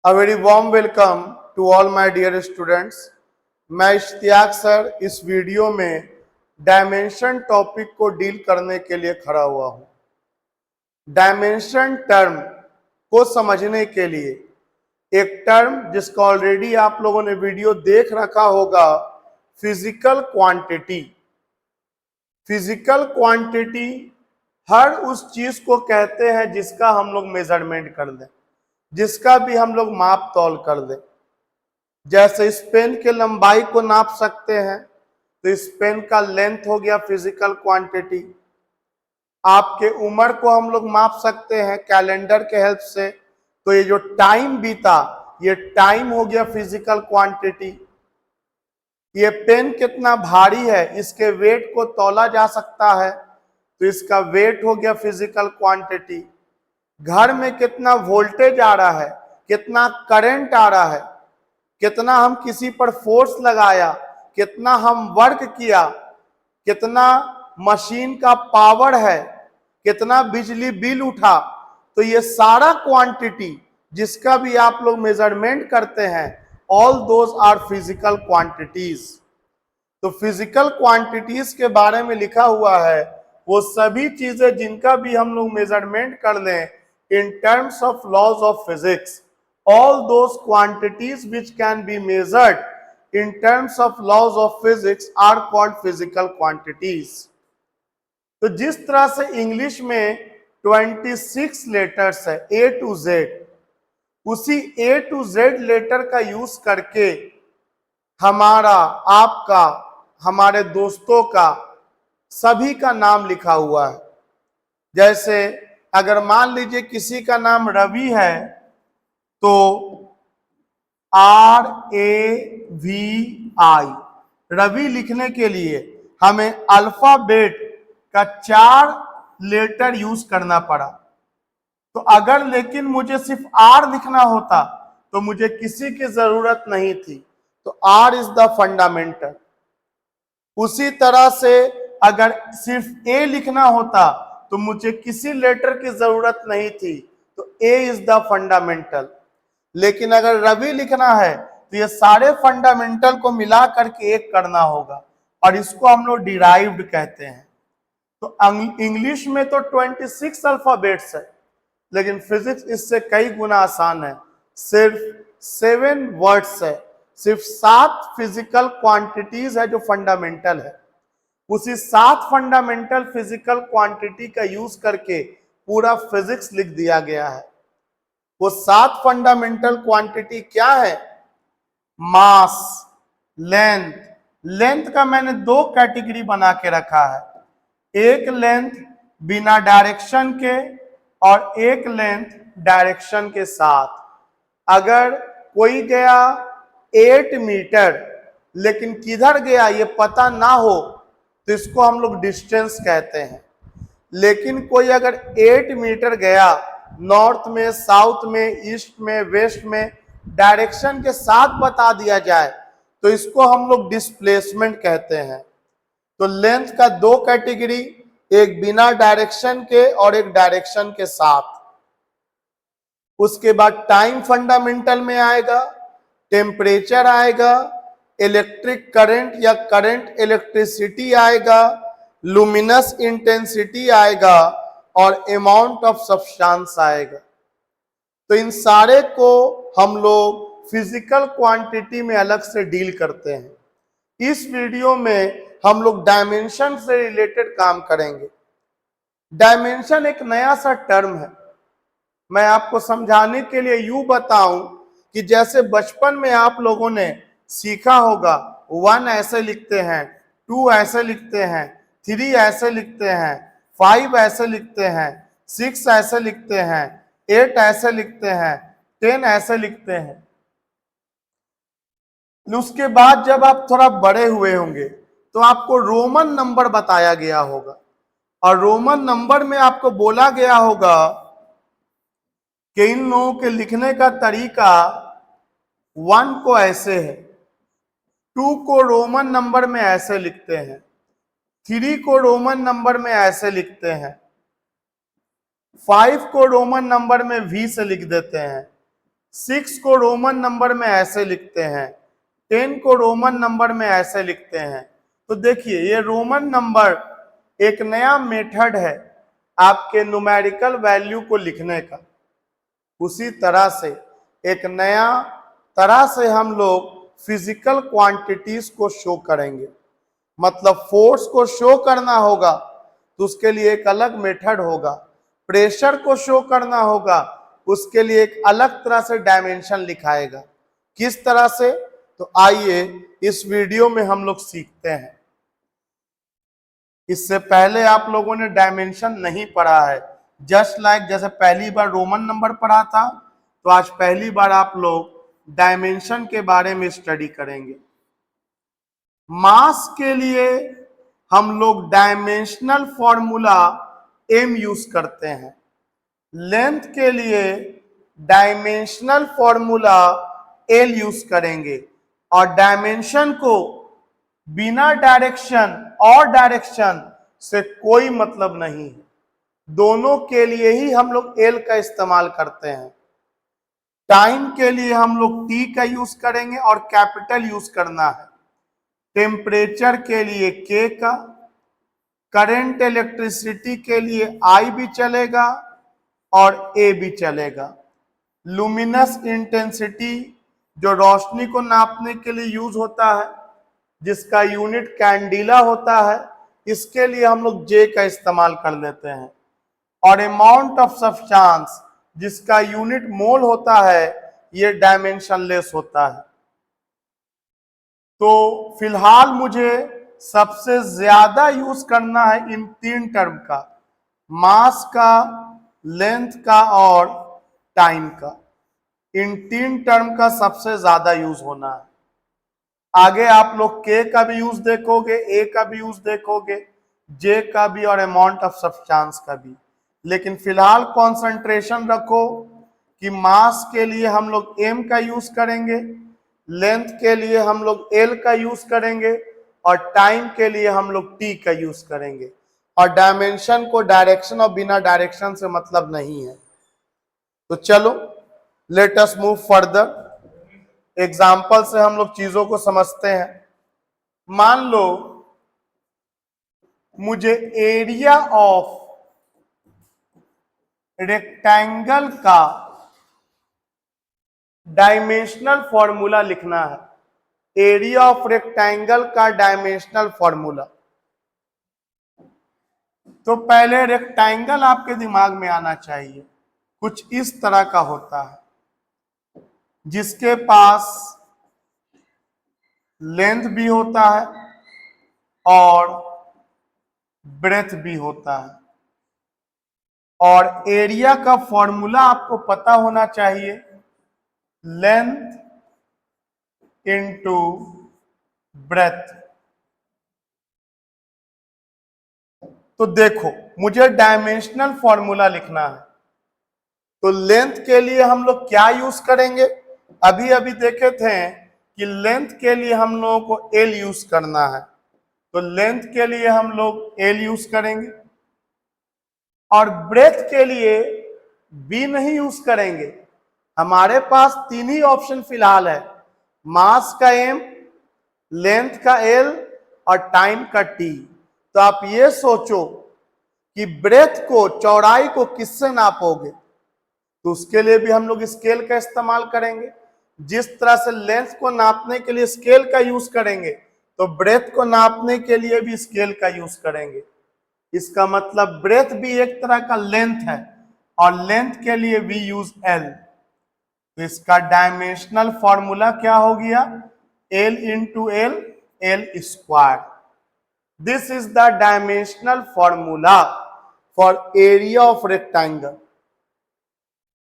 A very warm welcome to all my dear students. मैं Ishtiyaq sir इस video में dimension topic को deal करने के लिए खड़ा हुआ हूँ। डायमेंशन टर्म को समझने के लिए एक टर्म जिसका ऑलरेडी आप लोगों ने वीडियो देख रखा होगा, फिजिकल क्वांटिटी। फिजिकल क्वांटिटी हर उस चीज को कहते हैं जिसका हम लोग मेजरमेंट कर दें, जिसका भी हम लोग माप तौल कर दें। जैसे इस पेन के लंबाई को नाप सकते हैं तो इस पेन का लेंथ हो गया फिजिकल क्वांटिटी। आपके उम्र को हम लोग माप सकते हैं कैलेंडर के हेल्प से, तो ये जो टाइम बीता ये टाइम हो गया फिजिकल क्वांटिटी। ये पेन कितना भारी है इसके वेट को तौला जा सकता है तो इसका वेट हो गया फिजिकल क्वांटिटी। घर में कितना वोल्टेज आ रहा है, कितना करंट आ रहा है, कितना हम किसी पर फोर्स लगाया, कितना हम वर्क किया, कितना मशीन का पावर है, कितना बिजली बिल उठा, तो ये सारा क्वांटिटी जिसका भी आप लोग मेजरमेंट करते हैं, all those are physical quantities. तो फिजिकल क्वांटिटीज के बारे में लिखा हुआ है वो सभी चीजें जिनका भी हम लोग मेजरमेंट कर लें in terms of laws of physics, all those quantities which can be measured in terms of laws of physics are called physical quantities. तो जिस तरह से इंग्लिश में 26 लेटर्स है A to Z, उसी A to Z लेटर का use करके हमारा, आपका, हमारे दोस्तों का, सभी का नाम लिखा हुआ है। जैसे अगर मान लीजिए किसी का नाम रवि है तो RAVI, रवि लिखने के लिए हमें अल्फाबेट का 4 लेटर यूज करना पड़ा। तो अगर लेकिन मुझे सिर्फ R लिखना होता तो मुझे किसी की जरूरत नहीं थी, तो R इज द फंडामेंटल। उसी तरह से अगर सिर्फ A लिखना होता तो मुझे किसी लेटर की जरूरत नहीं थी, तो A इज द फंडामेंटल। लेकिन अगर रवि लिखना है तो ये सारे फंडामेंटल को मिला करके एक करना होगा और इसको हम लोग डिराइव्ड कहते हैं। तो इंग्लिश में तो 26 अल्फाबेट्स है, लेकिन फिजिक्स इससे कई गुना आसान है। सिर्फ 7 वर्ड्स है, सिर्फ 7 फिजिकल क्वांटिटीज है जो फंडामेंटल है। उसी 7 फंडामेंटल फिजिकल क्वांटिटी का यूज करके पूरा फिजिक्स लिख दिया गया है। वो 7 फंडामेंटल क्वांटिटी क्या है? मास, लेंथ। लेंथ का मैंने 2 कैटेगरी बना के रखा है, एक लेंथ बिना डायरेक्शन के और एक लेंथ डायरेक्शन के साथ। अगर कोई गया 8 मीटर लेकिन किधर गया ये पता ना हो तो इसको हम लोग डिस्टेंस कहते हैं। लेकिन कोई अगर 8 मीटर गया नॉर्थ में, साउथ में, ईस्ट में, वेस्ट में, डायरेक्शन के साथ बता दिया जाए तो इसको हम लोग डिस्प्लेसमेंट कहते हैं। तो लेंथ का 2 कैटेगरी, एक बिना डायरेक्शन के और एक डायरेक्शन के साथ। उसके बाद टाइम फंडामेंटल में आएगा, टेम्परेचर आएगा, इलेक्ट्रिक करंट या करंट इलेक्ट्रिसिटी आएगा, लुमिनस इंटेंसिटी आएगा और अमाउंट ऑफ सब्सटेंस आएगा। तो इन सारे को हम लोग फिजिकल क्वांटिटी में अलग से डील करते हैं। इस वीडियो में हम लोग डायमेंशन से रिलेटेड काम करेंगे। डायमेंशन एक नया सा टर्म है। मैं आपको समझाने के लिए यूं बताऊं कि जैसे बचपन में आप लोगों ने सीखा होगा 1 ऐसे लिखते हैं, 2 ऐसे लिखते हैं, 3 ऐसे लिखते हैं, 5 ऐसे लिखते हैं, 6 ऐसे लिखते हैं, 8 ऐसे लिखते हैं, 10 ऐसे लिखते हैं। उसके बाद जब आप थोड़ा बड़े हुए होंगे तो आपको रोमन नंबर बताया गया होगा और रोमन नंबर में आपको बोला गया होगा कि इन लोगों के लिखने का तरीका 1 को ऐसे है, 2 को रोमन नंबर में ऐसे लिखते हैं, 3 को रोमन नंबर में ऐसे लिखते हैं, 5 को रोमन नंबर में V से लिख देते हैं, 6 को रोमन नंबर में ऐसे लिखते हैं, 10 को रोमन नंबर में ऐसे लिखते हैं। तो देखिए ये रोमन नंबर एक नया मेथड है आपके न्यूमेरिकल वैल्यू को लिखने का। उसी तरह से एक नया तरह से हम लोग फिजिकल क्वांटिटीज को शो करेंगे। मतलब फोर्स को शो करना होगा तो उसके लिए एक अलग मेथड होगा, प्रेशर को शो करना होगा उसके लिए एक अलग तरह से डायमेंशन लिखाएगा। किस तरह से? तो आइए इस वीडियो में हम लोग सीखते हैं। इससे पहले आप लोगों ने डायमेंशन नहीं पढ़ा है, जस्ट लाइक जैसे पहली बार रोमन नंबर पढ़ा था, तो आज पहली बार आप लोग डायमेंशन के बारे में स्टडी करेंगे। मास के लिए हम लोग डायमेंशनल फॉर्मूला एम यूज करते हैं, लेंथ के लिए डायमेंशनल फॉर्मूला एल यूज करेंगे, और डायमेंशन को बिना डायरेक्शन और डायरेक्शन से कोई मतलब नहीं है, दोनों के लिए ही हम लोग एल का इस्तेमाल करते हैं। टाइम के लिए हम लोग टी का यूज करेंगे और कैपिटल यूज करना है। टेम्परेचर के लिए के का, करंट इलेक्ट्रिसिटी के लिए आई भी चलेगा और ए भी चलेगा। लुमिनस इंटेंसिटी जो रोशनी को नापने के लिए यूज होता है, जिसका यूनिट कैंडिला होता है, इसके लिए हम लोग जे का इस्तेमाल कर लेते हैं। और अमाउंट ऑफ सब्सटेंस जिसका यूनिट मोल होता है, ये डायमेंशनलेस होता है। तो फिलहाल मुझे सबसे ज्यादा यूज करना है इन तीन टर्म का, मास का, लेंथ का और टाइम का। इन तीन टर्म का सबसे ज्यादा यूज होना है। आगे आप लोग के का भी यूज देखोगे, ए का भी यूज देखोगे, जे का भी और अमाउंट ऑफ सब्सटेंस का भी। लेकिन फिलहाल कंसंट्रेशन रखो कि मास के लिए हम लोग एम का यूज करेंगे, लेंथ के लिए हम लोग एल का यूज करेंगे और टाइम के लिए हम लोग टी का यूज करेंगे। और डायमेंशन को डायरेक्शन और बिना डायरेक्शन से मतलब नहीं है। तो चलो let us move further. Example से हम लोग चीजों को समझते हैं। मान लो मुझे एरिया ऑफ रेक्टेंगल का डायमेंशनल फॉर्मूला लिखना है। एरिया ऑफ रेक्टेंगल का डायमेंशनल फॉर्मूला। तो पहले रेक्टेंगल आपके दिमाग में आना चाहिए। कुछ इस तरह का होता है जिसके पास लेंथ भी होता है और ब्रेथ भी होता है। और एरिया का फॉर्मूला आपको पता होना चाहिए, लेंथ इनटू ब्रेथ। तो देखो मुझे डायमेंशनल फॉर्मूला लिखना है, तो लेंथ के लिए हम लोग क्या यूज करेंगे? अभी अभी देखे थे कि लेंथ के लिए हम लोगों को एल यूज करना है, तो लेंथ के लिए हम लोग एल यूज करेंगे। और ब्रेथ के लिए बी नहीं यूज करेंगे। हमारे पास तीन ही ऑप्शन फिलहाल है, मास का एम, लेंथ का एल और टाइम का टी। तो आप ये सोचो कि ब्रेथ को, चौड़ाई को किससे नापोगे? तो उसके लिए भी हम लोग स्केल का इस्तेमाल करेंगे। जिस तरह से लेंथ को नापने के लिए स्केल का यूज करेंगे, तो ब्रेथ को नापने के लिए भी स्केल का यूज करेंगे। इसका मतलब ब्रेथ भी एक तरह का लेंथ है और लेंथ के लिए वी यूज एल। तो इसका डायमेंशनल फॉर्मूला क्या हो गया? L into L, L square. This is the dimensional formula for area of rectangle.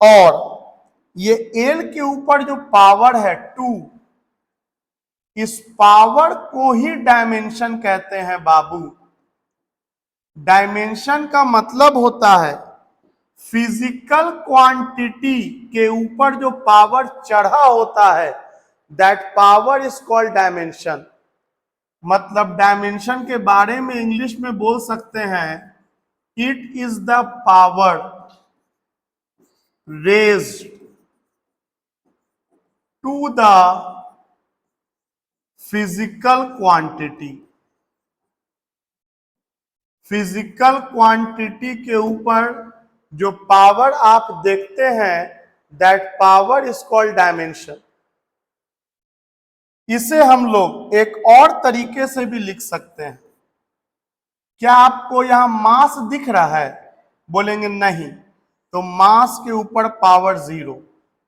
और ये एल के ऊपर जो पावर है 2, इस पावर को ही डायमेंशन कहते हैं बाबू। डायमेंशन का मतलब होता है फिजिकल क्वांटिटी के ऊपर जो पावर चढ़ा होता है, that power is called dimension. मतलब डायमेंशन के बारे में इंग्लिश में बोल सकते हैं, it is the power raised to the physical quantity. Physical quantity के ऊपर जो पावर आप देखते हैं, that power is called dimension. इसे हम लोग एक और तरीके से भी लिख सकते हैं। क्या आपको यहां मास दिख रहा है? बोलेंगे नहीं, तो मास के ऊपर पावर जीरो।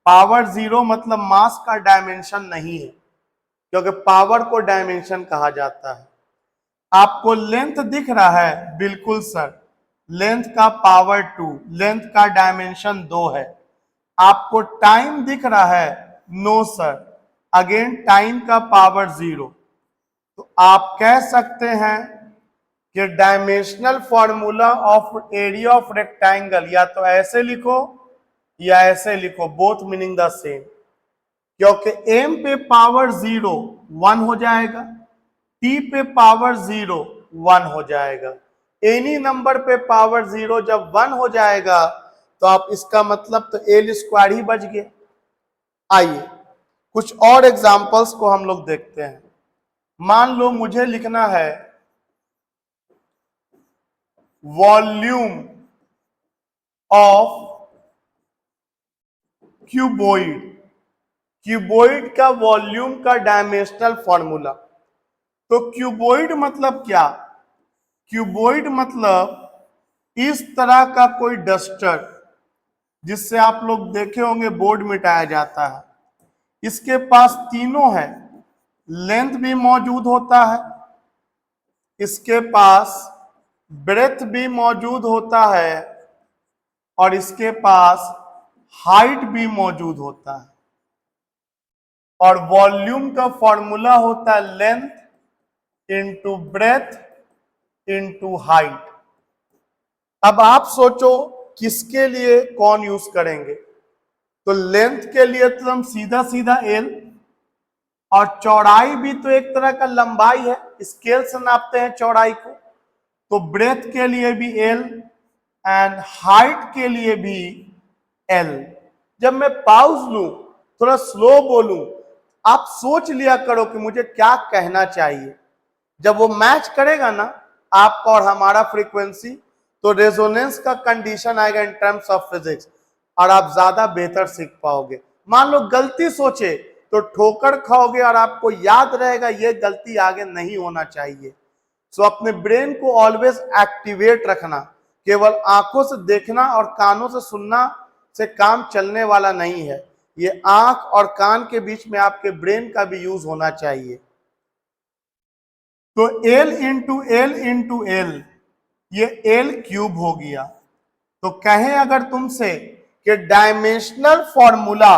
पावर जीरो मतलब मास का डायमेंशन नहीं है, क्योंकि पावर को डायमेंशन कहा जाता है। आपको लेंथ दिख रहा है? बिल्कुल सर, लेंथ का पावर 2, लेंथ का डायमेंशन 2 है। आपको टाइम दिख रहा है? नो सर, अगेन टाइम का पावर 0। तो आप कह सकते हैं कि dimensional formula of area of rectangle या तो ऐसे लिखो या ऐसे लिखो, बोथ मीनिंग द सेम। क्योंकि m पे पावर 0 1 हो जाएगा, t पे पावर 0 1 हो जाएगा। एनी नंबर पे पावर 0 जब 1 हो जाएगा तो आप इसका मतलब तो एल स्क्वायर ही बच गया। आइए कुछ और एग्जांपल्स को हम लोग देखते हैं। मान लो मुझे लिखना है वॉल्यूम ऑफ क्यूबॉइड। क्यूबॉइड का वॉल्यूम का डायमेंशनल फॉर्मूला। तो क्यूबॉइड मतलब क्या? क्यूबॉइड मतलब इस तरह का कोई डस्टर जिससे आप लोग देखे होंगे बोर्ड मिटाया जाता है। इसके पास तीनों है, लेंथ भी मौजूद होता है, इसके पास ब्रेथ भी मौजूद होता है और इसके पास हाइट भी मौजूद होता है। और वॉल्यूम का फॉर्मूला होता है length into breadth into height. अब आप सोचो किसके लिए कौन यूज करेंगे? तो लेंथ के लिए तो हम सीधा सीधा एल, और चौड़ाई भी तो एक तरह का लंबाई है, स्केल से नापते हैं चौड़ाई को। तो ब्रेथ के लिए भी एल एंड हाइट के लिए भी एल। जब मैं पाउज लूं, थोड़ा स्लो बोलूं, आप सोच लिया करो कि मुझे क्या कहना चाहिए। जब वो मैच करेगा ना आपका और हमारा फ्रीक्वेंसी, तो रेजोनेंस का कंडीशन आएगा इन टर्म्स ऑफ फिजिक्स और आप ज्यादा बेहतर सीख पाओगे। मान लो गलती सोचे तो ठोकर खाओगे और आपको याद रहेगा ये गलती आगे नहीं होना चाहिए। सो अपने ब्रेन को ऑलवेज एक्टिवेट रखना। केवल आंखों से देखना और कानों से सुनना से काम चलने वाला नहीं है। ये आंख और कान के बीच में आपके ब्रेन का भी यूज होना चाहिए। तो L into L into L, ये L क्यूब हो गया। तो कहें अगर तुमसे कि dimensional formula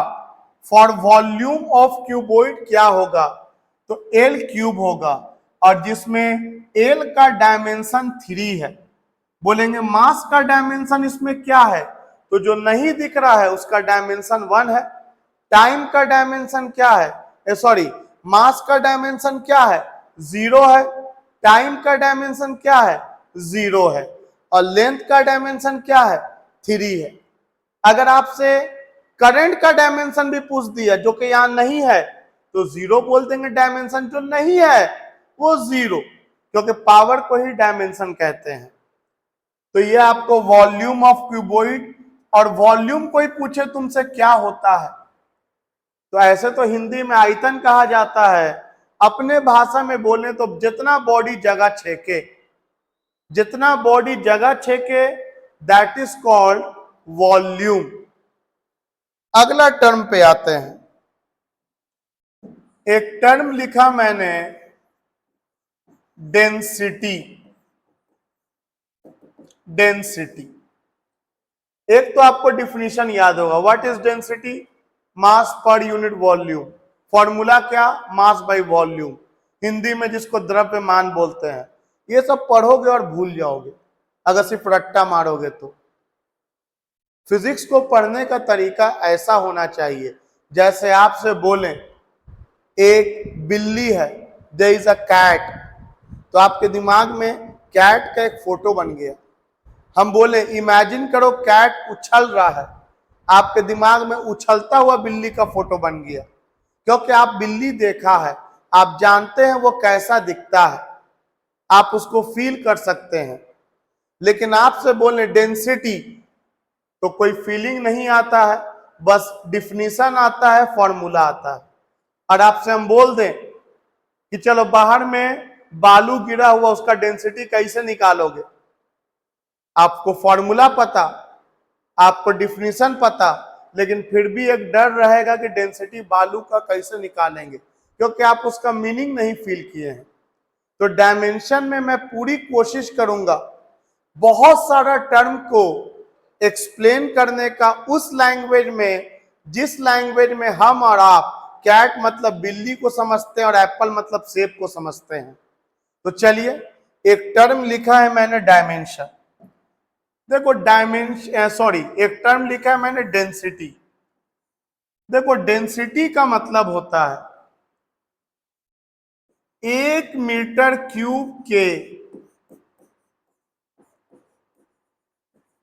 for volume of cuboid क्या होगा, तो L क्यूब होगा, और जिसमें L का डायमेंशन 3 है। बोलेंगे मास का डायमेंशन इसमें क्या है? तो जो नहीं दिख रहा है उसका डायमेंशन 1 है। टाइम का डायमेंशन क्या है? सॉरी, मास का डायमेंशन क्या है? 0 है। टाइम का डायमेंशन क्या है? 0 है। और लेंथ का डायमेंशन क्या है? 3 है। अगर आपसे करंट का डायमेंशन भी पूछ दिया जो कि यहां नहीं है, तो 0 बोल देंगे। डायमेंशन जो नहीं है वो 0, क्योंकि पावर को ही डायमेंशन कहते हैं। तो ये आपको वॉल्यूम ऑफ क्यूबॉइड, और वॉल्यूम कोई पूछे तुमसे क्या होता है, तो ऐसे तो हिंदी में आयतन कहा जाता है। अपने भाषा में बोले तो जितना बॉडी जगह छेके, जितना बॉडी जगह छेके, दैट इज कॉल्ड वॉल्यूम। अगला टर्म पे आते हैं। एक टर्म लिखा मैंने डेंसिटी। डेंसिटी, एक तो आपको डिफिनीशन याद होगा, what is density? Mass per unit volume. Formula क्या? Mass by volume. हिंदी में जिसको द्रव्यमान बोलते हैं। ये सब पढ़ोगे और भूल जाओगे अगर सिर्फ रट्टा मारोगे तो। फिजिक्स को पढ़ने का तरीका ऐसा होना चाहिए जैसे आपसे बोलें एक बिल्ली है, देयर इज अ कैट, तो आपके दिमाग में कैट का एक फोटो बन गया। हम बोले इमेजिन करो कैट उछल रहा है, आपके दिमाग में उछलता हुआ बिल्ली का फोटो बन गया। क्योंकि आप बिल्ली देखा है, आप जानते हैं वो कैसा दिखता है, आप उसको फील कर सकते हैं। लेकिन आपसे बोले डेंसिटी तो कोई फीलिंग नहीं आता है, बस डिफिनीशन आता है, फॉर्मूला आता है। और आपसे हम बोल दें कि चलो बाहर में बालू गिरा हुआ, उसका डेंसिटी कैसे निकालोगे? आपको फॉर्मूला पता, आपको डिफिनीशन पता, लेकिन फिर भी एक डर रहेगा कि डेंसिटी बालू का कैसे निकालेंगे, क्योंकि आप उसका मीनिंग नहीं फील किए हैं। तो डायमेंशन में मैं पूरी कोशिश करूंगा बहुत सारा टर्म को एक्सप्लेन करने का उस लैंग्वेज में, जिस लैंग्वेज में हम और आप कैट मतलब बिल्ली को समझते हैं और एप्पल मतलब सेब को समझते हैं। तो चलिए, एक टर्म लिखा है मैंने डायमेंशन। देखो एक टर्म लिखा है मैंने डेंसिटी। देखो डेंसिटी का मतलब होता है 1 मीटर क्यूब के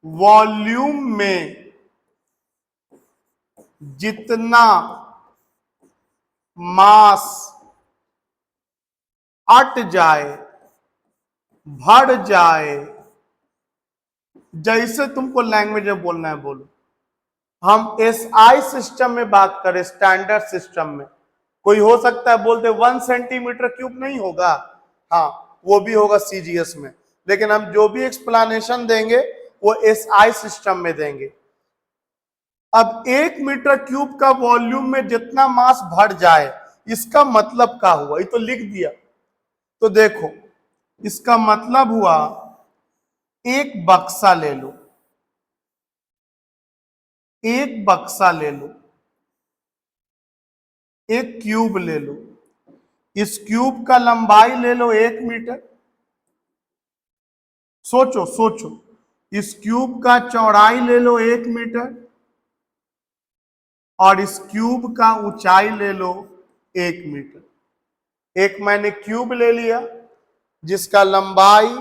वॉल्यूम में जितना मास अट जाए, भर जाए, जैसे तुमको लैंग्वेज में बोलना है बोलो। हम एसआई सिस्टम में बात करें, स्टैंडर्ड सिस्टम में, कोई हो सकता है बोलते 1 सेंटीमीटर क्यूब नहीं होगा, हाँ वो भी होगा सीजीएस में, लेकिन हम जो भी एक्सप्लेनेशन देंगे वो एसआई सिस्टम में देंगे। अब 1 मीटर क्यूब का वॉल्यूम में जितना मास भर जाए, इसका मतलब क्या हुआ? ये तो लिख दिया। तो देखो, इसका मतलब हुआ एक बक्सा ले लो, एक बक्सा ले लो, एक क्यूब ले लो, इस क्यूब का लंबाई ले लो 1 मीटर। सोचो सोचो, इस क्यूब का चौड़ाई ले लो 1 मीटर और इस क्यूब का ऊंचाई ले लो 1 मीटर। एक मैंने क्यूब ले लिया जिसका लंबाई,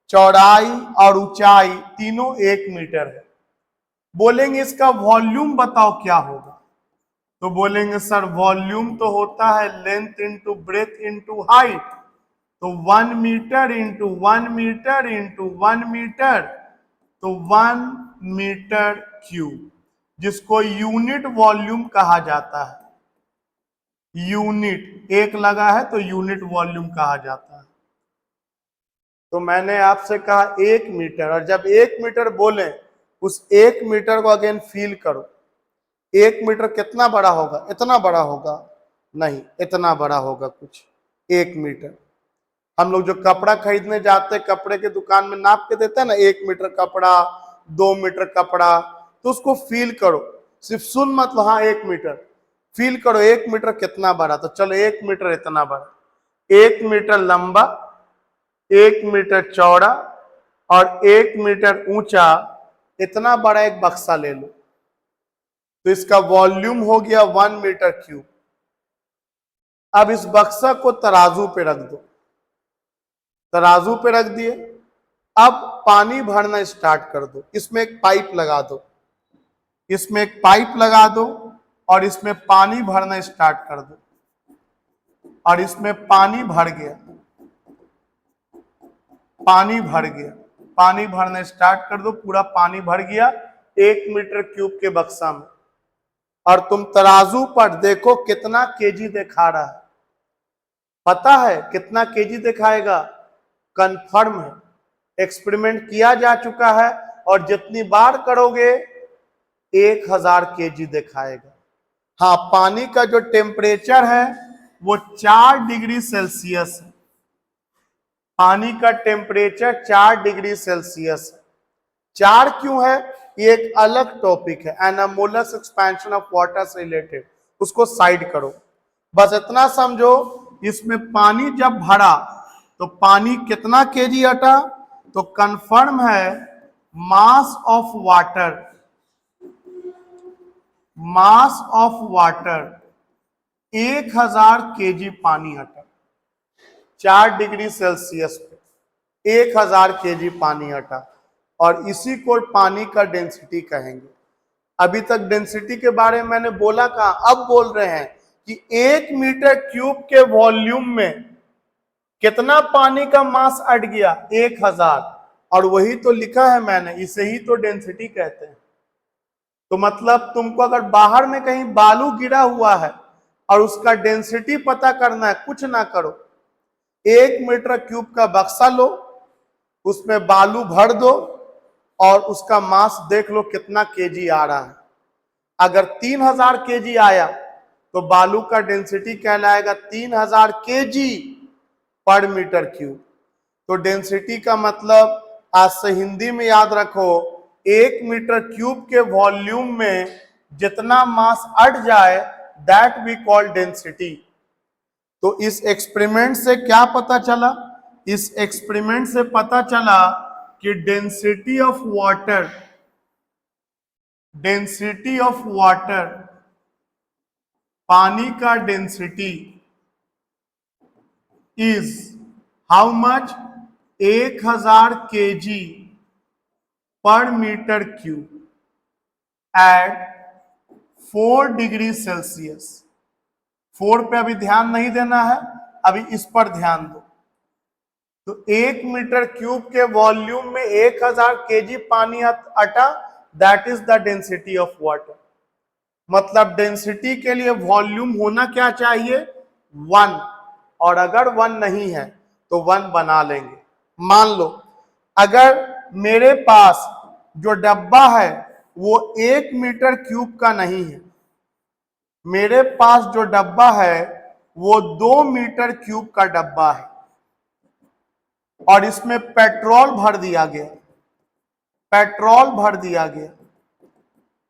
चौड़ाई और ऊंचाई तीनों 1 मीटर है। बोलेंगे इसका वॉल्यूम बताओ क्या होगा? तो बोलेंगे सर वॉल्यूम तो होता है length into breadth into height, तो 1 metre into 1 metre into 1 metre, तो 1 मीटर क्यूब, जिसको यूनिट वॉल्यूम कहा जाता है। यूनिट एक लगा है तो यूनिट वॉल्यूम कहा जाता है। तो मैंने आपसे कहा 1 मीटर, और जब 1 मीटर बोले उस 1 मीटर को अगेन फील करो। 1 मीटर कितना बड़ा होगा? इतना बड़ा होगा? नहीं, इतना बड़ा होगा कुछ 1 मीटर। हम लोग जो कपड़ा खरीदने जाते हैं, कपड़े के दुकान में नाप के देते हैं ना, 1 मीटर कपड़ा, 2 मीटर कपड़ा, तो उसको फील करो, सिर्फ सुन मत लो, हाँ 1 मीटर फील करो 1 मीटर कितना बड़ा। तो चलो 1 मीटर इतना बड़ा, 1 मीटर लंबा, 1 मीटर चौड़ा और 1 मीटर ऊंचा, इतना बड़ा एक बक्सा ले लो। तो इसका वॉल्यूम हो गया 1 मीटर क्यूब। अब इस बक्सा को तराजू पे रख दो, तराजू पे रख दिए। अब पानी भरना स्टार्ट कर दो, इसमें एक पाइप लगा दो, इसमें एक पाइप लगा दो और इसमें पानी भरना स्टार्ट कर दो, और इसमें पानी भर गया, पानी भर गया, पानी भरना स्टार्ट कर दो, पूरा पानी भर गया 1 मीटर क्यूब के बक्सा में। और तुम तराजू पर देखो कितना केजी दिखा रहा है, पता है कितना केजी दिखाएगा? कंफर्म है, एक्सपेरिमेंट किया जा चुका है, और जितनी बार करोगे 1000 केजी दिखाएगा। हाँ, पानी का जो टेम्परेचर है वो 4 डिग्री सेल्सियस है, पानी का टेम्परेचर 4 डिग्री सेल्सियस है। 4 क्यों है ये एक अलग टॉपिक है, एनामोलस एक्सपेंशन ऑफ वाटर से रिलेटेड, उसको साइड करो। बस इतना समझो, इसमें पानी जब भरा तो पानी कितना केजी हटा? तो कंफर्म है mass of water, mass of water 1000 KG पानी हटा, 4 डिग्री सेल्सियस पे 1000 केजी पानी हटा, और इसी को पानी का डेंसिटी कहेंगे। अभी तक डेंसिटी के बारे में मैंने बोला कहाँ? अब बोल रहे हैं कि 1 मीटर क्यूब के वॉल्यूम में कितना पानी का मास अट गया, 1000। और वही तो लिखा है मैंने, इसे ही तो डेंसिटी कहते हैं। तो मतलब तुमको अगर बाहर में कहीं बालू गिरा हुआ है और उसका डेंसिटी पता करना है, कुछ ना करो, 1 मीटर क्यूब का बक्सा लो, उसमें बालू भर दो और उसका मास देख लो कितना केजी आ रहा है। अगर 3000 केजी आया तो बालू का डेंसिटी कहलाएगा 3000 केजी पर मीटर क्यूब। तो डेंसिटी का मतलब आज से हिंदी में याद रखो, 1 मीटर क्यूब के वॉल्यूम में जितना मास अट जाए दैट वी कॉल डेंसिटी। तो इस एक्सपेरिमेंट से क्या पता चला? इस एक्सपेरिमेंट से पता चला कि डेंसिटी ऑफ वाटर, पानी का density is how much? 1000 KG per metre cube at 4 degree Celsius. 4 पे अभी ध्यान नहीं देना है, अभी इस पर ध्यान दो। तो 1 मीटर क्यूब के वॉल्यूम में 1000 केजी पानी अटा, that is the density of water. मतलब डेंसिटी के लिए वॉल्यूम होना क्या चाहिए? 1। और अगर 1 नहीं है तो 1 बना लेंगे। मान लो अगर मेरे पास जो डब्बा है वो 1 मीटर क्यूब का नहीं है, मेरे पास जो डब्बा है वो 2 मीटर क्यूब का डब्बा है और इसमें पेट्रोल भर दिया गया,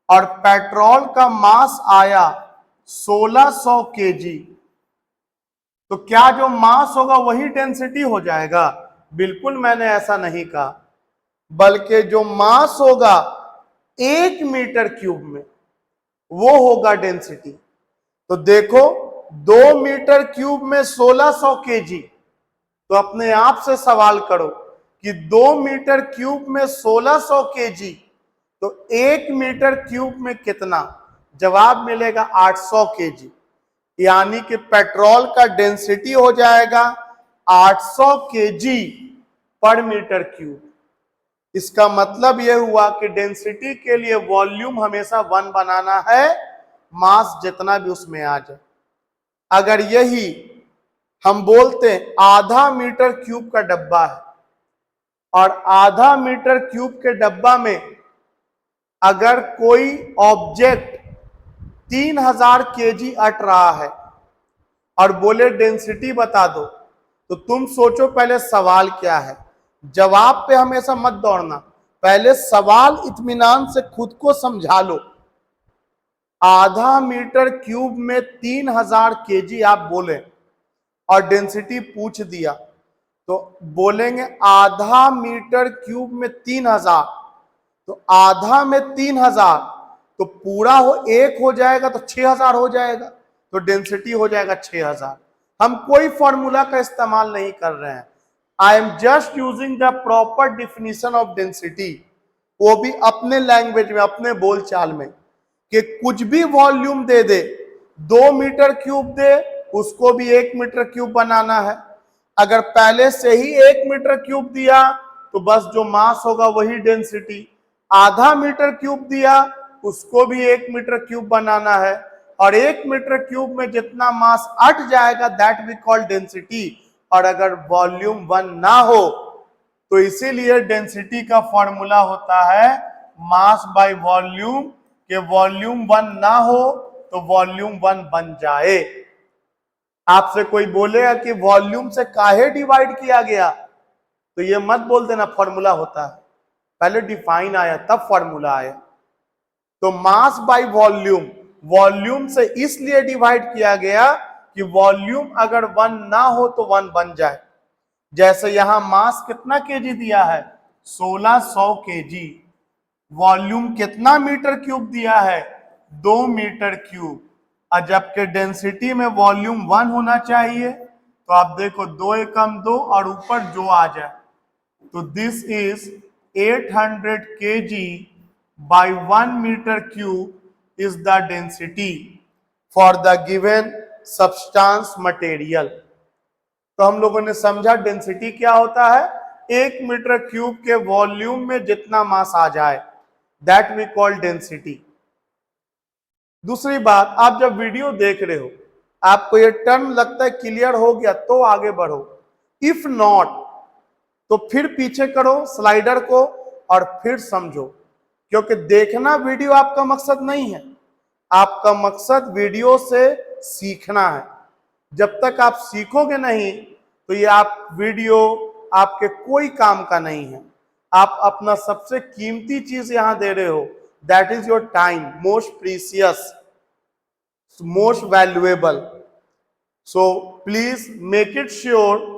और पेट्रोल का मास आया 1600 केजी। तो क्या जो मास होगा वही डेंसिटी हो जाएगा? बिल्कुल मैंने ऐसा नहीं कहा, बल्कि जो मास होगा 1 मीटर क्यूब में वो होगा डेंसिटी। तो देखो 2 मीटर क्यूब में 1600 केजी, तो अपने आप से सवाल करो कि 2 मीटर क्यूब में 1600 केजी, तो 1 मीटर क्यूब में कितना? जवाब मिलेगा 800 केजी। यानी कि पेट्रोल का डेंसिटी हो जाएगा 800 केजी पर मीटर क्यूब। इसका मतलब यह हुआ कि डेंसिटी के लिए वॉल्यूम हमेशा 1 बनाना है, मास जितना भी उसमें आ जाए। अगर यही हम बोलते हैं आधा मीटर क्यूब का डब्बा है और आधा मीटर क्यूब के डब्बा में अगर कोई ऑब्जेक्ट 3000 केजी अट रहा है और बोले डेंसिटी बता दो, तो तुम सोचो पहले सवाल क्या है। जवाब पे हमेशा मत दौड़ना, पहले सवाल इत्मीनान से खुद को समझा लो। आधा मीटर क्यूब में 3000 केजी आप बोले और डेंसिटी पूछ दिया, तो बोलेंगे आधा मीटर क्यूब में 3000, तो आधा में 3000 तो पूरा हो 1 हो जाएगा तो 6000 हो जाएगा, तो डेंसिटी हो जाएगा 6000। हम कोई फॉर्मूला का इस्तेमाल नहीं कर रहे हैं, I am just using the proper definition of density, वो भी अपने लैंग्वेज में, अपने बोलचाल में, कि कुछ भी वॉल्यूम दे दे, 2 मीटर क्यूब दे उसको भी 1 मीटर क्यूब बनाना है। अगर पहले से ही 1 मीटर क्यूब दिया तो बस जो मास होगा वही डेंसिटी। आधा मीटर क्यूब दिया उसको भी 1 मीटर क्यूब बनाना है, और 1 मीटर क्यूब में जितना मास अट जाएगा दैट वी कॉल डेंसिटी। और अगर वॉल्यूम 1 ना हो तो इसीलिए डेंसिटी का फॉर्मूला होता है मास बाय वॉल्यूम, के वॉल्यूम 1 ना हो तो वॉल्यूम 1 बन जाए। आपसे कोई बोलेगा कि वॉल्यूम से काहे डिवाइड किया गया, तो ये मत बोल देना फॉर्मूला होता है, पहले डिफाइन आया तब फॉर्मूला आया। तो मास बाय वॉल्यूम, वॉल्यूम से इसलिए डिवाइड किया गया कि वॉल्यूम अगर 1 ना हो तो 1 बन जाए। जैसे यहां मास कितना केजी दिया है? 1600 केजी। वॉल्यूम कितना मीटर क्यूब दिया है? 2 मीटर क्यूब। और जबकि डेंसिटी में वॉल्यूम 1 होना चाहिए, तो आप देखो 2 एकम 2 और ऊपर जो आ जाए, तो this is 800 KG by 1 meter cube is the density for the given substance material. तो हम लोगों ने समझा डेंसिटी क्या होता है, 1 मीटर क्यूब के वॉल्यूम में जितना मास आ जाए, दैट वी कॉल डेंसिटी। दूसरी बात, आप जब वीडियो देख रहे हो, आपको ये टर्म लगता है क्लियर हो गया तो आगे बढ़ो, इफ नॉट तो फिर पीछे करो स्लाइडर को और फिर समझो, क्योंकि देखना वीडियो आपका मकसद नहीं है, आपका मकसद वीडियो से सीखना है। जब तक आप सीखोगे नहीं तो ये आप वीडियो आपके कोई काम का नहीं है। आप अपना सबसे कीमती चीज यहां दे रहे हो, that is your time, most precious, most valuable. So please make it sure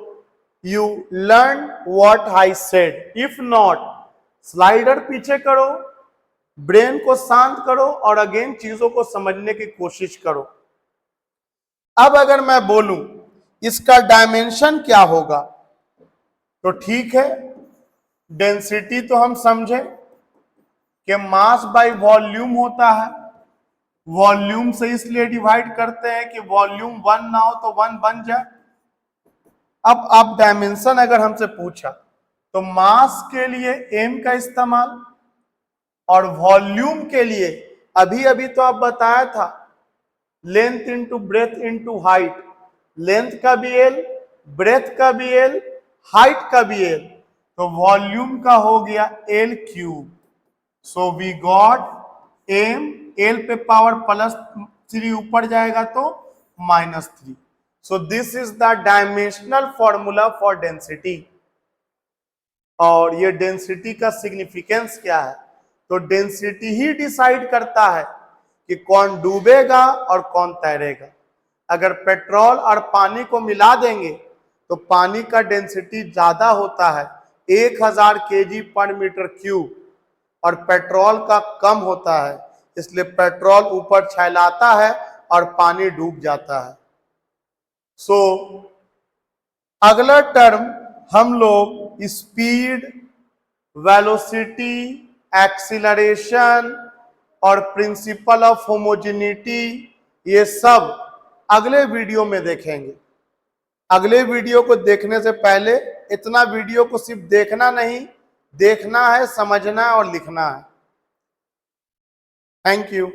you learn what I said. If not, slider पीछे करो, ब्रेन को शांत करो और अगेन चीजों को समझने की कोशिश करो। अब अगर मैं बोलूं इसका डायमेंशन क्या होगा, तो ठीक है, डेंसिटी तो हम समझे कि मास बाय वॉल्यूम होता है, वॉल्यूम से इसलिए डिवाइड करते हैं कि वॉल्यूम 1 ना हो तो 1 बन जाए। अब आप डायमेंशन अगर हमसे पूछा तो मास के लिए m का इस्तेमाल और वॉल्यूम के लिए अभी अभी तो आप बताया था length into breadth into height, length का भी l, ब्रेथ का भी l, हाइट का भी l, तो वॉल्यूम का हो गया l cube. So we got m, l पे पावर +3 ऊपर जाएगा तो -3। So this is the dimensional formula for density। और ये डेंसिटी का सिग्निफिकेंस क्या है, तो डेंसिटी ही डिसाइड करता है कि कौन डूबेगा और कौन तैरेगा। अगर पेट्रोल और पानी को मिला देंगे तो पानी का डेंसिटी ज्यादा होता है 1000 kg/m3 और पेट्रोल का कम होता है, इसलिए पेट्रोल ऊपर छलाता है और पानी डूब जाता है। सो अगला टर्म हम लोग स्पीड, वेलोसिटी, एक्सीलरेशन और प्रिंसिपल ऑफ होमोजेनिटी, ये सब अगले वीडियो में देखेंगे। अगले वीडियो को देखने से पहले इतना वीडियो को सिर्फ देखना नहीं, देखना है, समझना है और लिखना है। Thank you.